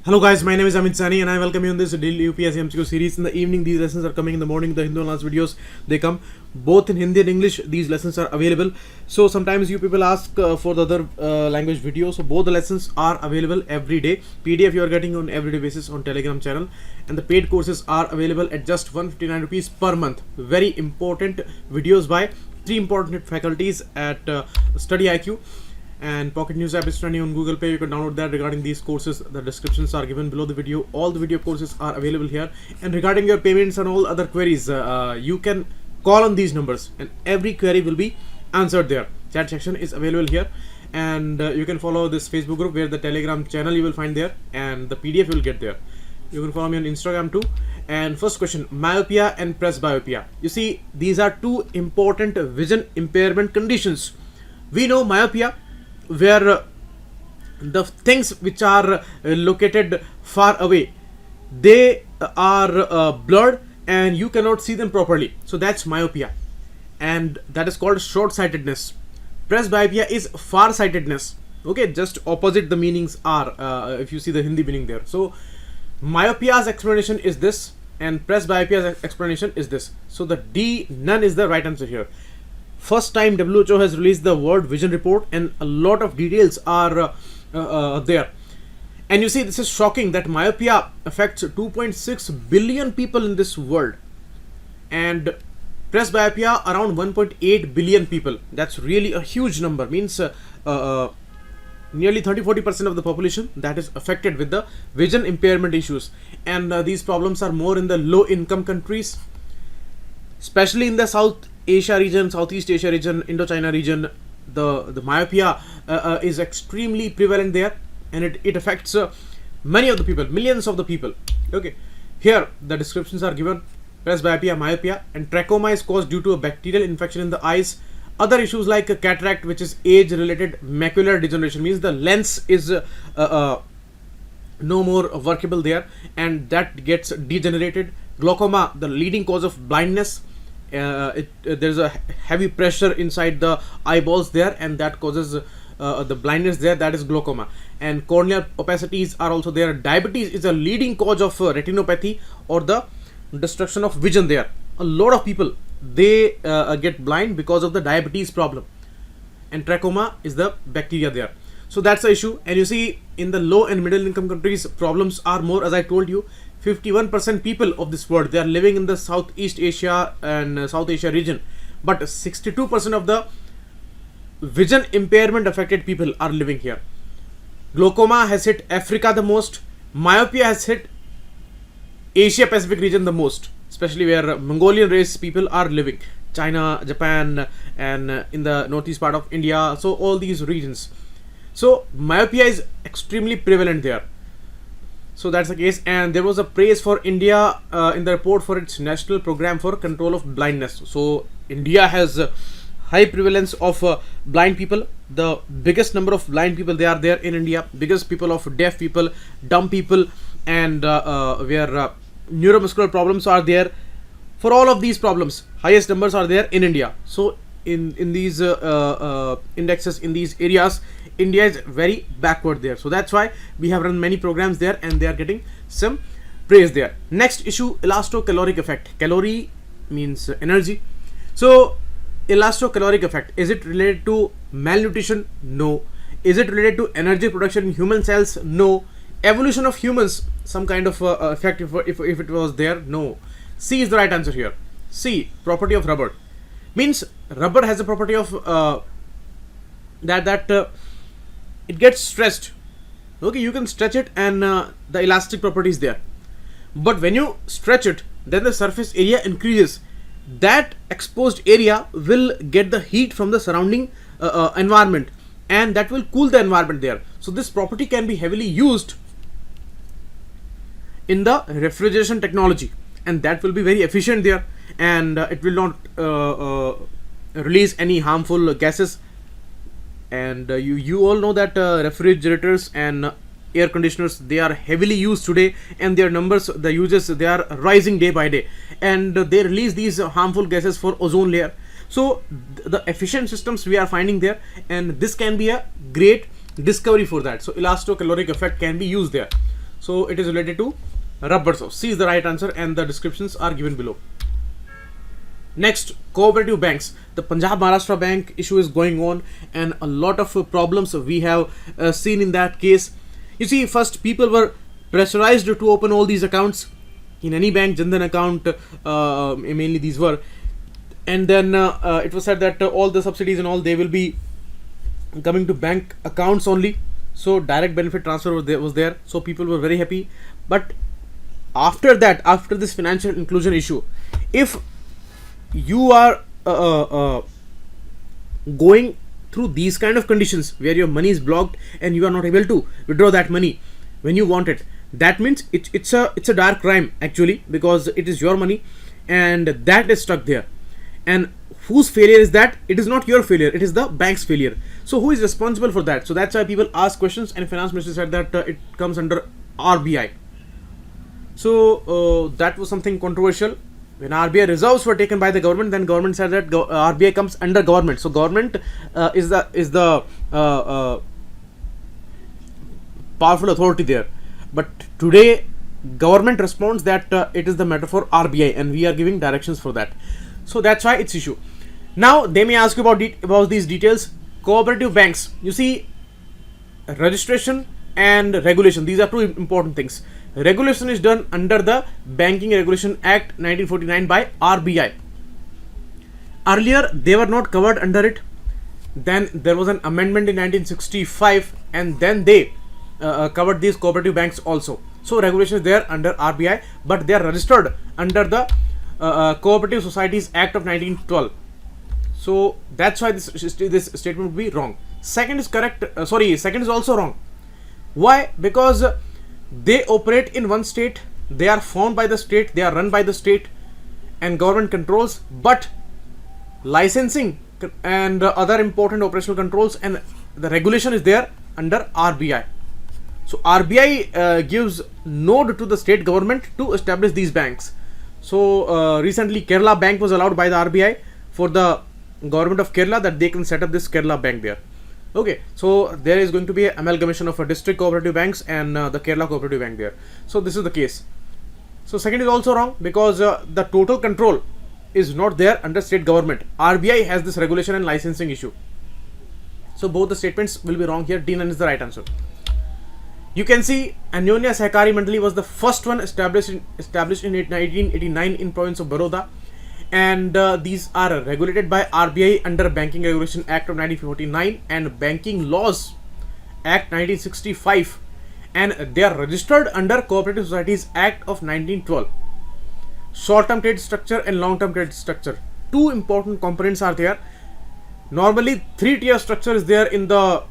Hello guys, my name is Amit Sani and I welcome you in this daily UPSC MCQ series. In the evening, these lessons are coming. In the morning, the Hindu and last videos, they come both in Hindi and English. These lessons are available. So sometimes you people ask for the other language videos. So both the lessons are available every day. PDF you are getting on everyday basis on Telegram channel, and the paid courses are available at just 159 rupees per month. Very important videos by 3 important faculties at StudyIQ. And Pocket News app is trending on Google Play. You can download that. Regarding these courses, the descriptions are given below the video. All the video courses are available here. And regarding your payments and all other queries, you can call on these numbers and every query will be answered there. Chat section is available here, and you can follow this Facebook group where the Telegram channel you will find there, and the PDF you will get there. You can follow me on Instagram too. And first question, myopia and presbyopia. You see, these are two important vision impairment conditions. We know myopia, where the things which are located far away, they are blurred and you cannot see them properly. So that's myopia, and that is called short-sightedness. Presbyopia is far-sightedness. Okay, just opposite the meanings are if you see the Hindi meaning there. So myopia's explanation is this and presbyopia's explanation is this. So the D, none, is the right answer here. First time WHO has released the World Vision Report and a lot of details are there. And you see, this is shocking that myopia affects 2.6 billion people in this world, and presbyopia around 1.8 billion people. That's really a huge number. Means nearly 30-40% of the population that is affected with the vision impairment issues. And these problems are more in the low income countries, especially in the South Asia region, Southeast Asia region, Indochina region. The myopia is extremely prevalent there, and it affects many of the people, millions of the people. Okay, here the descriptions are given. Presbyopia, myopia, and trachoma is caused due to a bacterial infection in the eyes. Other issues like cataract, which is age related macular degeneration, means the lens is no more workable there and that gets degenerated. Glaucoma, the leading cause of blindness. There's a heavy pressure inside the eyeballs there, and that causes the blindness there. That is glaucoma. And corneal opacities are also there. Diabetes is a leading cause of retinopathy, or the destruction of vision there. A lot of people, they get blind because of the diabetes problem, and trachoma is the bacteria there. So that's the issue. And you see, in the low and middle income countries, problems are more. As I told you, 51% people of this world, they are living in the Southeast Asia and South Asia region, but 62% of the vision impairment affected people are living here. Glaucoma has hit Africa the most. Myopia has hit Asia Pacific region the most, especially where Mongolian race people are living, China, Japan, and in the northeast part of India. So all these regions. So myopia is extremely prevalent there. So that's the case, and there was a praise for India in the report for its national program for control of blindness. So India has high prevalence of blind people. The biggest number of blind people, they are there in India. Biggest people of deaf people, dumb people, and where neuromuscular problems are there. For all of these problems, highest numbers are there in India. So in these indexes, in these areas, India is very backward there. So that's why we have run many programs there, and they are getting some praise there. Next issue, elastocaloric effect. Calorie means energy. So elastocaloric effect, is it related to malnutrition? No. Is it related to energy production in human cells? No. Evolution of humans, some kind of effect if it was there? No. C is the right answer here. C, property of rubber. Means rubber has a property of that it gets stretched. Okay, you can stretch it, and the elastic property is there. But when you stretch it, then the surface area increases. That exposed area will get the heat from the surrounding environment, and that will cool the environment there. So this property can be heavily used in the refrigeration technology, and that will be very efficient there, and it will not release any harmful gases. And you all know that refrigerators and air conditioners, they are heavily used today, and their numbers, the uses, they are rising day by day, and they release these harmful gases for ozone layer. So the efficient systems we are finding there, and this can be a great discovery for that. So elastocaloric effect can be used there. So it is related to rubber soap. C is the right answer, and the descriptions are given below. Next, cooperative banks. The Punjab Maharashtra bank issue is going on, and a lot of problems we have seen in that case. You see, first people were pressurized to open all these accounts in any bank, Jandan account, mainly these were, and then it was said that all the subsidies and all, they will be coming to bank accounts only. So direct benefit transfer was there, so people were very happy. But after that, after this financial inclusion issue, if you are going through these kind of conditions where your money is blocked and you are not able to withdraw that money when you want it, that means it's a dark crime actually, because it is your money and that is stuck there. And whose failure is that? It is not your failure, it is the bank's failure. So who is responsible for that? So that's why people ask questions, and finance minister said that it comes under RBI. So that was something controversial. When RBI reserves were taken by the government, then government said that RBI comes under government. So government is the powerful authority there. But today government responds that it is the matter for RBI, and we are giving directions for that. So that's why it's issue. Now they may ask you about these details. Cooperative banks. You see, registration and regulation. These are two important things. Regulation is done under the Banking Regulation Act 1949 by RBI. Earlier they were not covered under it. Then there was an amendment in 1965, and then they covered these cooperative banks also. So regulation is there under RBI, but they are registered under the Cooperative Societies Act of 1912. So that's why this statement would be wrong. Second is correct. Second is also wrong. Why? Because they operate in one state, they are formed by the state, they are run by the state, and government controls, but licensing and other important operational controls and the regulation is there under RBI. So RBI gives nod to the state government to establish these banks. So recently Kerala Bank was allowed by the RBI for the government of Kerala, that they can set up this Kerala Bank there. Okay, so there is going to be an amalgamation of a district cooperative banks and the Kerala cooperative bank there. So this is the case. So second is also wrong, because the total control is not there under state government. RBI has this regulation and licensing issue. So both the statements will be wrong here. D9 is the right answer. You can see Anyonya Sahakari Mandali was the first one established in 1989 in province of Baroda. And these are regulated by RBI under Banking Regulation Act of 1949 and Banking Laws Act 1965, and they are registered under Cooperative Societies Act of 1912. Short-term trade structure and long-term trade structure. Two important components are there. Normally, three-tier structure is there in the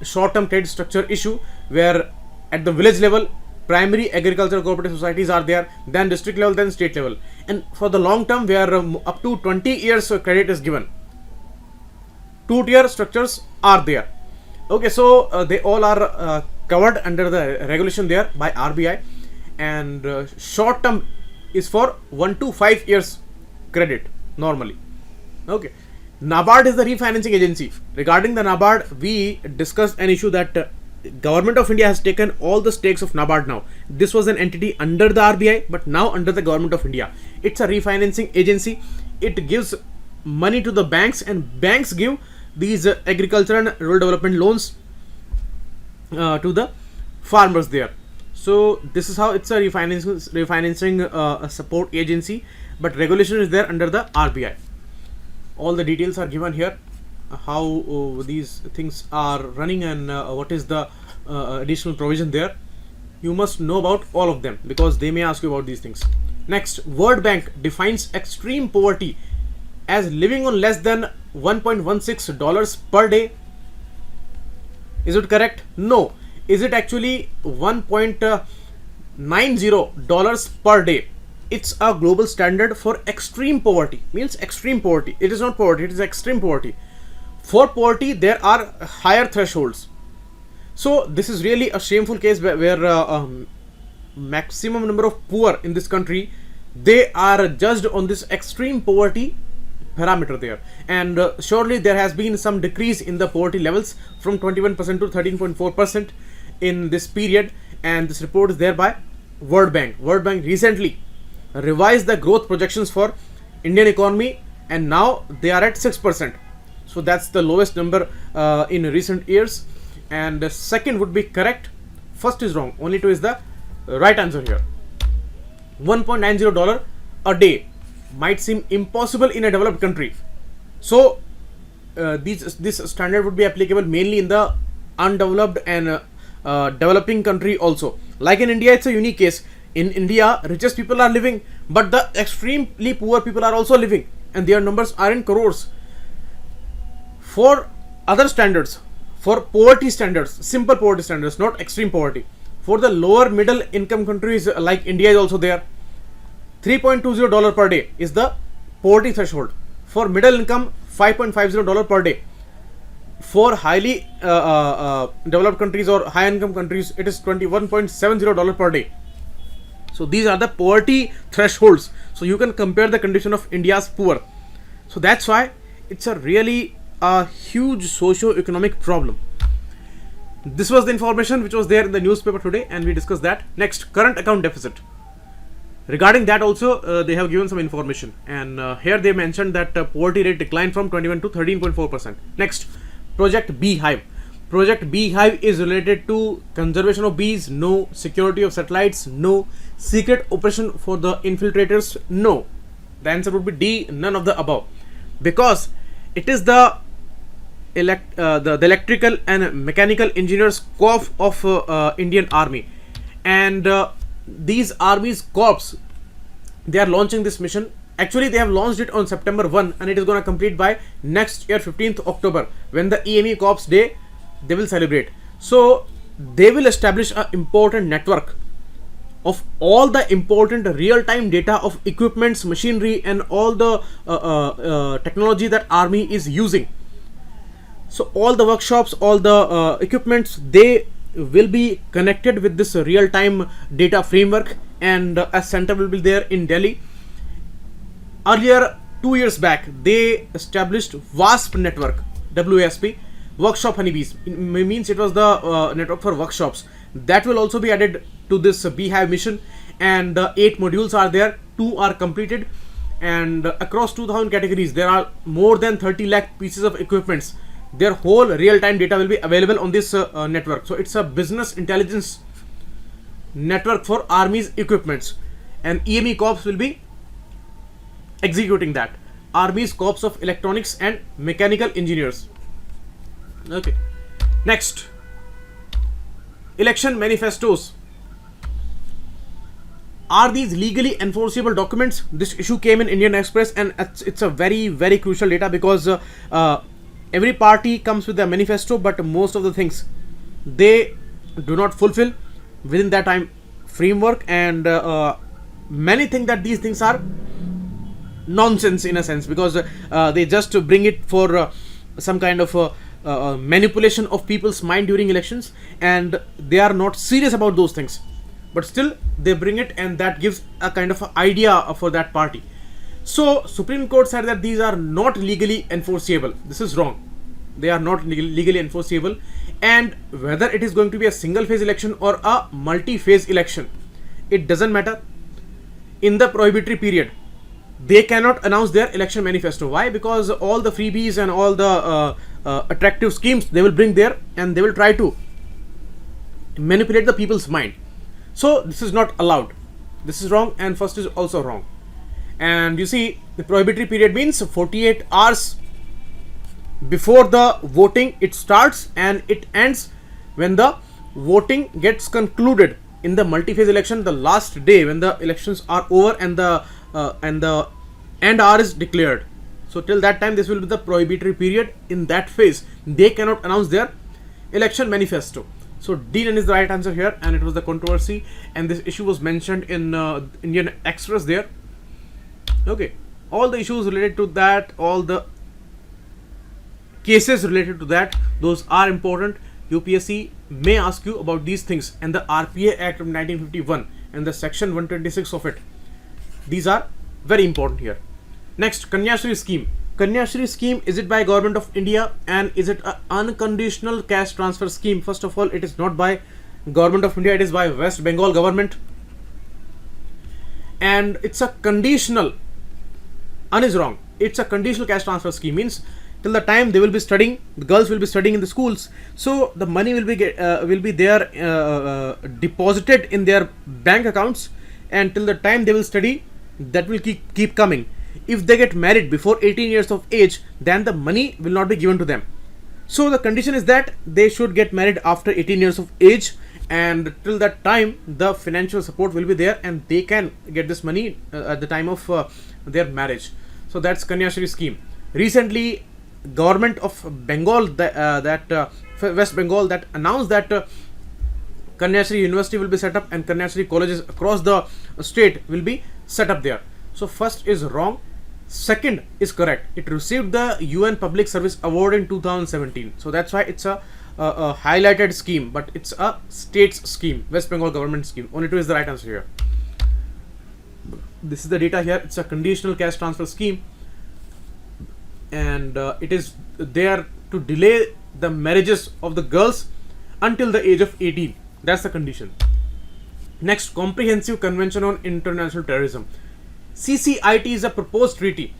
short-term trade structure issue, where at the village level, primary agricultural cooperative societies are there, then district level, then state level, and for the long term where up to 20 years credit is given, two-tier structures are there. Okay, so they all are covered under the regulation there by RBI, and short term is for 1 to 5 years credit normally. Okay, NABARD is the refinancing agency. Regarding the NABARD, we discussed an issue that Government of India has taken all the stakes of NABARD now. This was an entity under the RBI, but now under the Government of India. It's a refinancing agency. It gives money to the banks, and banks give these agriculture and rural development loans to the farmers there. So this is how it's a refinancing support agency, but regulation is there under the RBI. All the details are given here, how these things are running, and what is the additional provision there. You must know about all of them, because they may ask you about these things. Next, World Bank defines extreme poverty as living on less than $1.16 per day. Is it correct? No. Is it actually $1.90 per day? It's a global standard for extreme poverty. Means extreme poverty. It is not poverty, it is extreme poverty. For poverty, there are higher thresholds. So this is really a shameful case where maximum number of poor in this country, they are judged on this extreme poverty parameter there. And surely there has been some decrease in the poverty levels from 21% to 13.4%. in this period, and this report is there by World Bank. World Bank recently revised the growth projections for Indian economy, and now they are at 6%. So that's the lowest number in recent years. And the second would be correct. First is wrong. Only 2 is the right answer here. $1.90 a day might seem impossible in a developed country. So this standard would be applicable mainly in the undeveloped and developing country also. Like in India, it's a unique case. In India, richest people are living, but the extremely poor people are also living, and their numbers are in crores. For other standards, for poverty standards, simple poverty standards, not extreme poverty, for the lower middle income countries like India is also there, $3.20 per day is the poverty threshold. For middle income, $5.50 per day. For highly developed countries or high income countries, it is $21.70 per day. So these are the poverty thresholds. So you can compare the condition of India's poor. So that's why it's a really huge socio-economic problem. This was the information which was there in the newspaper today, and we discussed that. Next, current account deficit. Regarding that also, they have given some information, and here they mentioned that poverty rate declined from 21 to 13.4%. Next, Project Beehive. Project Beehive is related to conservation of bees, no. Security of satellites, no. Secret operation for the infiltrators, no. The answer would be D, none of the above, because it is the electrical and mechanical engineers corps of Indian Army, and these armies corps, they are launching this mission. Actually, they have launched it on September 1, and it is going to complete by next year 15th October, when the EME Corps Day they will celebrate. So they will establish an important network of all the important real-time data of equipments, machinery, and all the technology that army is using. So all the workshops, all the equipments, they will be connected with this real-time data framework, and a center will be there in Delhi. Earlier, 2 years back, they established WASP network, WASP, workshop honeybees. It means it was the network for workshops. That will also be added to this Beehive mission, and 8 modules are there. 2 are completed, and across 2000 categories, there are more than 30 lakh pieces of equipments. Their whole real-time data will be available on this network. So it's a business intelligence network for army's equipments, and EME Corps will be executing that. Army's Corps of Electronics and Mechanical Engineers. Okay. Next, election manifestos. Are these legally enforceable documents? This issue came in Indian Express, and it's a very, very crucial data, because every party comes with a manifesto, but most of the things they do not fulfill within that time framework, and many think that these things are nonsense in a sense, because they just bring it for some kind of manipulation of people's mind during elections, and they are not serious about those things, but still they bring it, and that gives a kind of idea for that party. So Supreme Court said that these are not legally enforceable. This is wrong. They are not legally enforceable, and whether it is going to be a single phase election or a multi-phase election, it doesn't matter. In the prohibitory period, they cannot announce their election manifesto. Why? Because all the freebies and all the attractive schemes they will bring there, and they will try to manipulate the people's mind. So this is not allowed. This is wrong, and first is also wrong. And you see, the prohibitory period means 48 hours before the voting it starts, and it ends when the voting gets concluded. In the multi-phase election, the last day when the elections are over and the end hour is declared. So till that time, this will be the prohibitory period. In that phase, they cannot announce their election manifesto. So D9 is the right answer here, and it was the controversy, and this issue was mentioned in Indian Express there. Okay, all the issues related to that, all the cases related to that, those are important. UPSC may ask you about these things, and the RPA Act of 1951 and the section 126 of it. These are very important here. Next, Kanyashri scheme. Kanyashri scheme, is it by Government of India, and is it an unconditional cash transfer scheme? First of all, it is not by government of India, it is by West Bengal government, and it's a conditional. An is wrong. It's a conditional cash transfer scheme. Means till the time they will be studying, the girls will be studying in the schools, so the money will be there deposited in their bank accounts, and till the time they will study, that will keep coming. If they get married before 18 years of age, then the money will not be given to them. So the condition is that they should get married after 18 years of age, and till that time the financial support will be there, and they can get this money at the time of their marriage. So that's Kanyashri scheme. Recently, government of Bengal, West Bengal, that announced that Kanyashri University will be set up, and Kanyashri colleges across the state will be set up there. So first is wrong, second is correct. It received the UN Public Service Award in 2017. So that's why it's a highlighted scheme, but it's a state's scheme, West Bengal government scheme. Only 2 is the right answer here. This is the data here. It's a conditional cash transfer scheme, and it is there to delay the marriages of the girls until the age of 18. That's the condition. Next, Comprehensive Convention on International Terrorism. CCIT is a proposed treaty,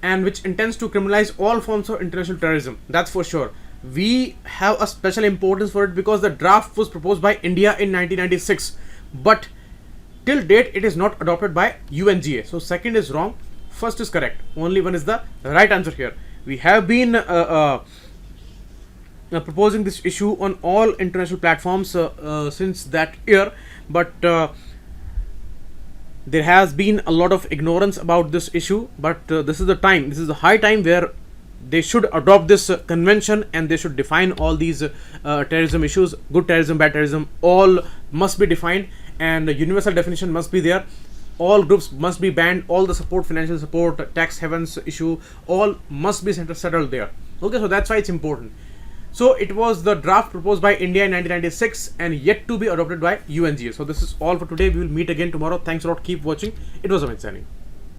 and which intends to criminalize all forms of international terrorism. That's for sure. We have a special importance for it because the draft was proposed by India in 1996, but till date it is not adopted by UNGA. So second is wrong, first is correct. Only one is the right answer here. We have been proposing this issue on all international platforms since that year, but there has been a lot of ignorance about this issue. But this is the time, this is the high time where they should adopt this convention, and they should define all these terrorism issues. Good terrorism, bad terrorism, all must be defined, and a universal definition must be there. All groups must be banned. All the support, financial support, tax havens issue, all must be settled there. Okay, so that's why it's important. So it was the draft proposed by India in 1996 and yet to be adopted by UNGA. So this is all for today. We will meet again tomorrow. Thanks a lot. Keep watching. It was Amit signing.